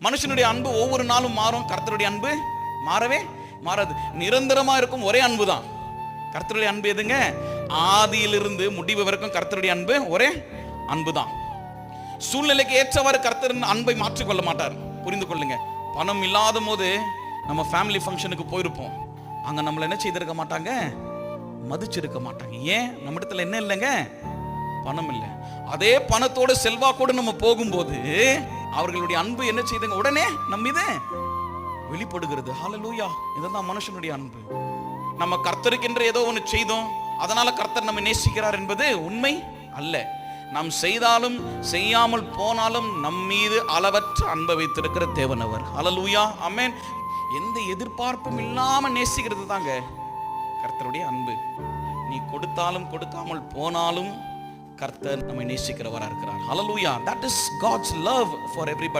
மனுஷனுடைய அன்பு ஒவ்வொரு நாளும் மாறும், கர்த்தருடைய அன்பு மாறவே மாறாது, நிரந்தரமா இருக்கும் ஒரே அன்பு தான். கர்த்தருடைய அன்பு எதுங்க? ஆதியிலிருந்து முடிவு வரைக்கும் கர்த்தருடைய அன்பு ஒரே அன்பு தான். சூழ்நிலைக்கு ஏற்றவாறு கர்த்தரின் அன்பை மாற்றிக்கொள்ள மாட்டார். புரிந்து கொள்ளுங்க. பணம் இல்லாத போது நம்ம ஃபேமிலி ஃபங்க்ஷனுக்கு போயிருப்போம், அங்க நம்மள என்ன செய்திருக்க மாட்டாங்க? மதிச்சிருக்க மாட்டாங்க. ஏன்? நம்ம இடத்துல என்ன இல்லைங்க? பணம் இல்லை. அதே பணத்தோட செல்வாக்கோடு நம்ம போகும்போது அவர்களுடைய அன்பு என்ன செய்துங்க? உடனே நம்ம இது வெளிப்படுகிறது. ஹல்லேலூயா. இதுதான் மனுஷனுடைய அன்பு. நம்ம கர்த்தருக்கென்று ஏதோ ஒன்று செய்தோம், அதனால கர்த்தர் நம்ம நேசிக்கிறார் என்பது உண்மை அல்ல. நாம் செய்தாலும் செய்யாமல் போனாலும் நம் மீது அளவற்ற அன்பை வைத்திருக்கிற தேவன் அவர். ஹல்லேலூயா, ஆமென். எந்த எதிர்பார்ப்பும் இல்லாம நேசிக்கிறது தாங்க கர்த்தருடைய அன்பு. நீ கொடுத்தாலும் கொடுக்காமல் போனாலும் கர்த்தர் நம்மை நேசிக்கிறவராக இருக்கிறார். ஹல்லேலூயா. That is God's love for everybody.